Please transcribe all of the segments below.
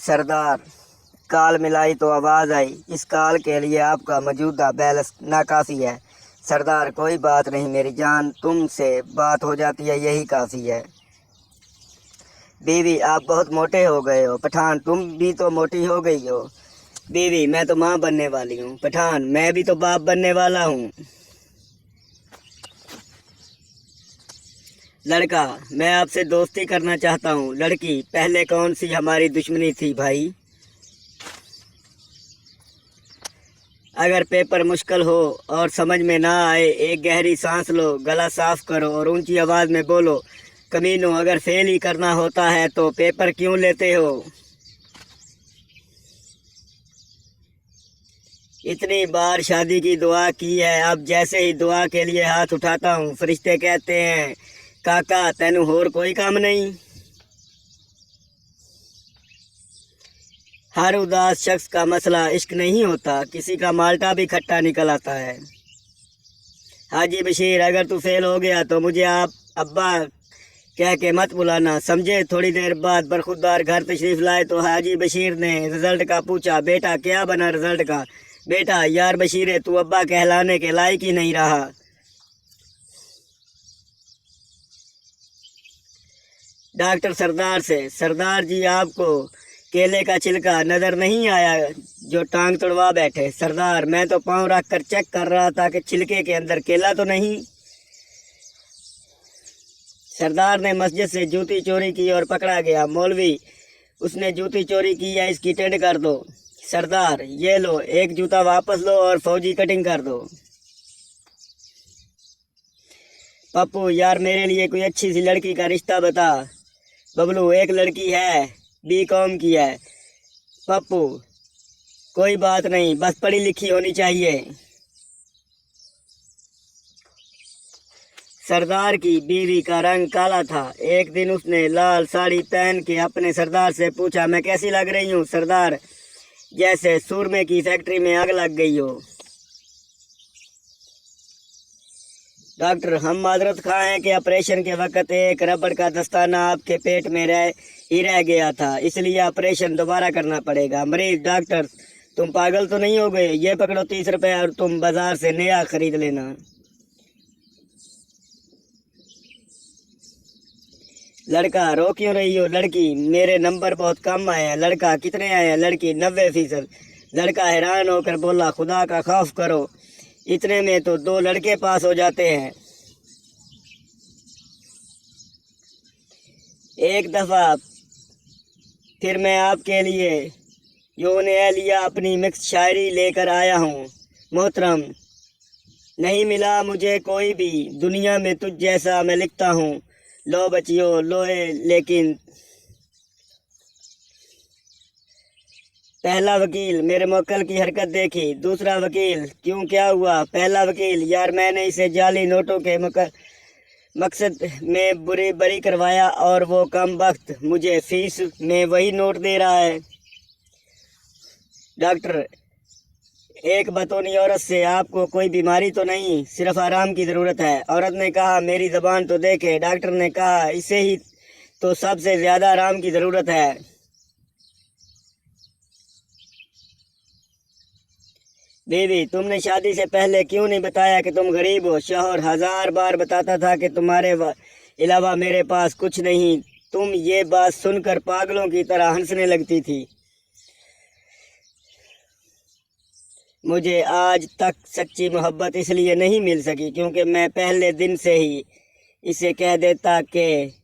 सरदार, call मिलाई तो आवाज़ आई, इस कॉल के लिए आपका मौजूदा बैलेंस नाकाफ़ी है। सरदार, कोई बात नहीं मेरी जान, तुमसे बात हो जाती है यही काफ़ी है। बीवी, आप बहुत मोटे हो गए हो। पठान, तुम भी तो मोटी हो गई हो। बीवी, मैं तो माँ बनने वाली हूँ। पठान, मैं भी तो बाप बनने वाला हूँ। लड़का, मैं आपसे दोस्ती करना चाहता हूँ। लड़की, पहले कौन सी हमारी दुश्मनी थी भाई? अगर पेपर मुश्किल हो और समझ में ना आए, एक गहरी सांस लो, गला साफ करो और ऊंची आवाज़ में बोलो, कमीनों, अगर फेल ही करना होता है तो पेपर क्यों लेते हो? इतनी बार शादी की दुआ की है, अब जैसे ही दुआ के लिए हाथ उठाता हूँ, फरिश्ते कहते हैं, काका तेनू होर कोई काम नहीं? हर उदास शख्स का मसला इश्क नहीं होता, किसी का माल्टा भी खट्टा निकल आता है। हाजी बशीर, अगर तू फेल हो गया तो मुझे आप अब्बा कह के मत बुलाना, समझे? थोड़ी देर बाद बरखुरदार घर तशरीफ लाए तो हाजी बशीर ने रिजल्ट का पूछा, बेटा क्या बना रिजल्ट का? बेटा, यार बशीर, तू अब्बा कहलाने के लायक ही नहीं रहा। डॉक्टर सरदार से, सरदार जी आपको केले का छिलका नजर नहीं आया जो टांग तुड़वा बैठे? सरदार, मैं तो पाँव रख कर चेक कर रहा था कि छिलके के अंदर केला तो नहीं। सरदार ने मस्जिद से जूती चोरी की और पकड़ा गया। मौलवी, उसने जूती चोरी की है, इसकी टेढ़ कर दो। सरदार, ये लो, एक जूता वापस लो और फौजी कटिंग कर दो। पप्पू, यार मेरे लिए कोई अच्छी सी लड़की का रिश्ता बता। बबलू, एक लड़की है, बीकॉम की है। पप्पू, कोई बात नहीं, बस पढ़ी लिखी होनी चाहिए। सरदार की बीवी का रंग काला था। एक दिन उसने लाल साड़ी पहन के अपने सरदार से पूछा, मैं कैसी लग रही हूँ? सरदार, जैसे सुरमे की फैक्ट्री में आग लग गई हो। डॉक्टर, हम माजरत खा हैं कि ऑपरेशन के वक्त एक रबड़ का दस्ताना आपके पेट में रह गया था, इसलिए ऑपरेशन दोबारा करना पड़ेगा। मरीज, डॉक्टर तुम पागल तो नहीं हो गए? ये पकड़ो 30 रुपए और तुम बाजार से नया खरीद लेना। लड़का, रो क्यों रही हो? लड़की, मेरे नंबर बहुत कम आए हैं। लड़का, कितने आए हैं? लड़की, 90%। लड़का हैरान होकर बोला, खुदा का खौफ करो, इतने में तो 2 लड़के पास हो जाते हैं। एक दफ़ा फिर मैं आपके लिए यौन एहलिया अपनी मिक्स शायरी लेकर आया हूँ। मोहतरम, नहीं मिला मुझे कोई भी दुनिया में तुझ जैसा, मैं लिखता हूँ, लो बच्चियों लोए, लेकिन पहला वकील, मेरे मुवक्किल की हरकत देखी। दूसरा वकील, क्यों क्या हुआ? पहला वकील, यार मैंने इसे जाली नोटों के मकसद में बरी करवाया और वो कम वक्त मुझे फीस में वही नोट दे रहा है। डॉक्टर, एक बतौनी औरत से आपको कोई बीमारी तो नहीं, सिर्फ आराम की ज़रूरत है? औरत ने कहा, मेरी ज़बान तो देखे। डॉक्टर ने कहा, इसे ही तो सबसे ज़्यादा आराम की ज़रूरत है। बीवी, तुमने शादी से पहले क्यों नहीं बताया कि तुम गरीब हो? शौहर, 1000 बार बताता था कि तुम्हारे अलावा मेरे पास कुछ नहीं। तुम ये बात सुनकर पागलों की तरह हंसने लगती थी। मुझे आज तक सच्ची मोहब्बत इसलिए नहीं मिल सकी क्योंकि मैं पहले दिन से ही इसे कह देता कि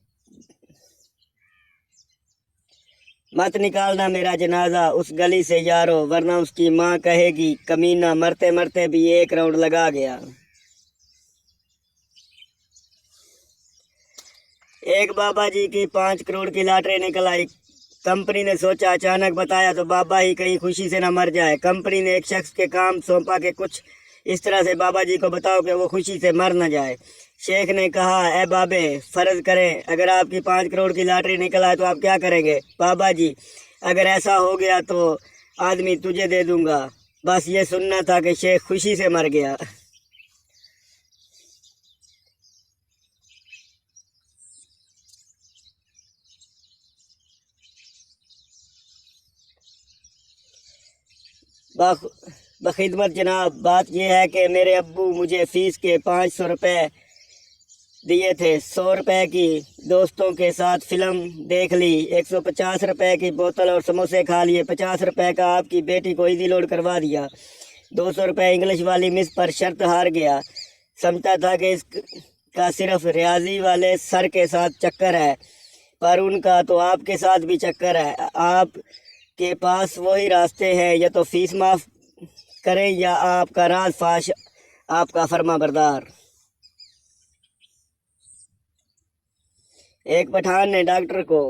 मत निकालना मेरा जनाजा उस गली से यारो, वरना उसकी माँ कहेगी, कमीना मरते मरते भी एक राउंड लगा गया। एक बाबा जी की 5 करोड़ की लॉटरी निकल आई। कंपनी ने सोचा, अचानक बताया तो बाबा ही कहीं खुशी से न मर जाए। कंपनी ने एक शख्स के काम सौंपा कि कुछ इस तरह से बाबा जी को बताओ कि वो खुशी से मर न जाए। शेख ने कहा, ए बाबे, फर्ज करें अगर आपकी 5 करोड़ की लॉटरी निकल आए तो आप क्या करेंगे? बाबा जी, अगर ऐसा हो गया तो आदमी तुझे दे दूंगा। बस ये सुनना था कि शेख खुशी से मर गया। बखिदमत जनाब, बात यह है कि मेरे अब्बू मुझे फ़ीस के 500 रुपये दिए थे। 100 रुपये की दोस्तों के साथ फिल्म देख ली, 150 रुपये की बोतल और समोसे खा लिए, 50 रुपये का आपकी बेटी को इजी लोड करवा दिया, 200 रुपये इंग्लिश वाली मिस पर शर्त हार गया। समझता था कि इसका सिर्फ रियाजी वाले सर के साथ चक्कर है, पर उनका तो आपके साथ भी चक्कर है। आपके पास वही रास्ते हैं, या तो फीस माफ़ करें या आपका राज फाश आपका फर्मा बरदार। एक पठान ने डॉक्टर को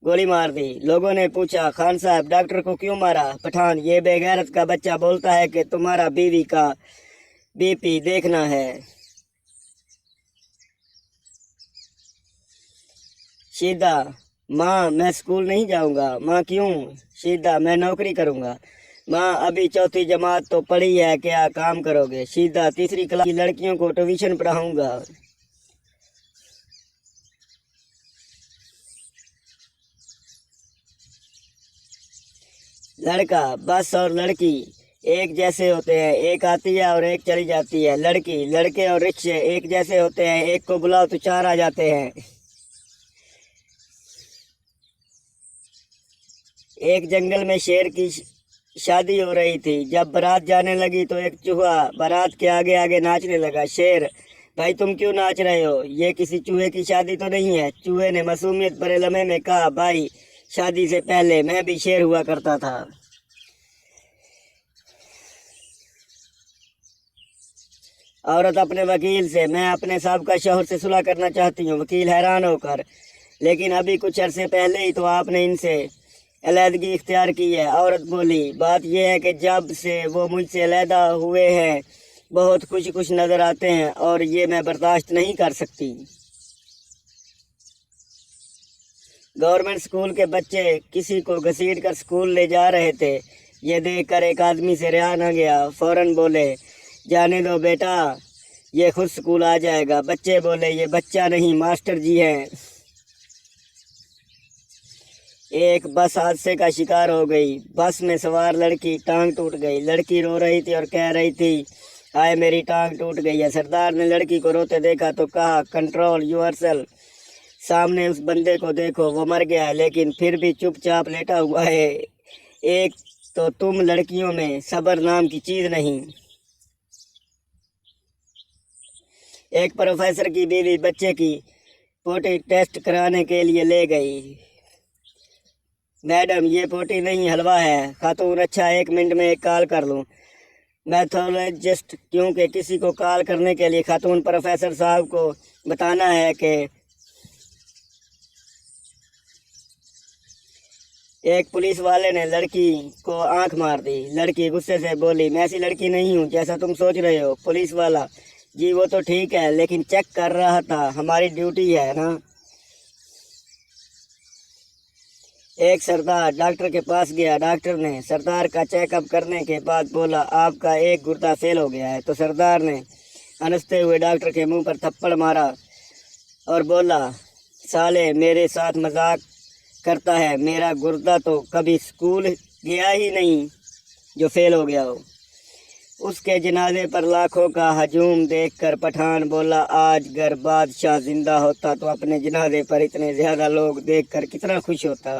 गोली मार दी। लोगों ने पूछा, खान साहब डॉक्टर को क्यों मारा? पठान, ये बेगैरत का बच्चा बोलता है कि तुम्हारा बीवी का बीपी देखना है। शीदा, माँ मैं स्कूल नहीं जाऊंगा। माँ क्यों? शीदा, मैं नौकरी करूंगा। माँ अभी चौथी जमात तो पढ़ी है, क्या काम करोगे? शीदा, तीसरी क्लास की लड़कियों को ट्यूशन पढ़ाऊंगा। लड़का, बस और लड़की एक जैसे होते हैं, एक आती है और एक चली जाती है। लड़की, लड़के और रिक्शे एक जैसे होते हैं, एक को बुलाओ तो 4 आ जाते हैं। एक जंगल में शेर की शादी हो रही थी। जब बारात जाने लगी तो एक चूहा बारात के आगे आगे नाचने लगा। शेर, भाई तुम क्यों नाच रहे हो? ये किसी चूहे की शादी तो नहीं है। चूहे ने मासूमियत भरे लम्हे में कहा, भाई शादी से पहले मैं भी शेर हुआ करता था। औरत अपने वकील से, मैं अपने साहब शौहर से सुलह करना चाहती हूँ। वकील हैरान होकर, लेकिन अभी कुछ अरसे पहले ही तो आपने इनसे अलहदगी इख्तियार की है। औरत बोली, बात यह है कि जब से वो मुझसे अलहदा हुए हैं बहुत खुश खुश नज़र आते हैं और ये मैं बर्दाश्त नहीं कर सकती। गवर्नमेंट स्कूल के बच्चे किसी को घसीट कर स्कूल ले जा रहे थे। ये देखकर एक आदमी से रिहा न गया। फौरन बोले, जाने दो बेटा, ये खुद स्कूल आ जाएगा। बच्चे बोले, ये बच्चा नहीं मास्टर जी हैं। एक बस हादसे का शिकार हो गई। बस में सवार लड़की टांग टूट गई। लड़की रो रही थी और कह रही थी, हाय मेरी टांग टूट गई है। सरदार ने लड़की को रोते देखा तो कहा, कंट्रोल योरसेल्फ। सामने उस बंदे को देखो, वो मर गया है लेकिन फिर भी चुपचाप लेटा हुआ है। एक तो तुम लड़कियों में सब्र नाम की चीज़ नहीं। एक प्रोफेसर की बीवी बच्चे की पोटी टेस्ट कराने के लिए ले गई। मैडम ये पोटी नहीं हलवा है। खातून, अच्छा 1 मिनट में एक कॉल कर लूँ। मैथोलॉजिस्ट, क्योंकि किसी को कॉल करने के लिए खातून प्रोफेसर साहब को बताना है कि एक पुलिस वाले ने लड़की को आंख मार दी। लड़की गुस्से से बोली, मैं ऐसी लड़की नहीं हूँ जैसा तुम सोच रहे हो। पुलिस वाला, जी वो तो ठीक है लेकिन चेक कर रहा था, हमारी ड्यूटी है ना। एक सरदार डॉक्टर के पास गया। डॉक्टर ने सरदार का चेकअप करने के बाद बोला, आपका एक गुर्दा फेल हो गया है। तो सरदार ने हंसते हुए डॉक्टर के मुंह पर थप्पड़ मारा और बोला, साले मेरे साथ मजाक करता है, मेरा गुर्दा तो कभी स्कूल गया ही नहीं जो फेल हो गया हो। उसके जनाजे पर लाखों का हजूम देखकर पठान बोला, आज अगर बादशाह जिंदा होता तो अपने जनाजे पर इतने ज़्यादा लोग देखकर कितना खुश होता।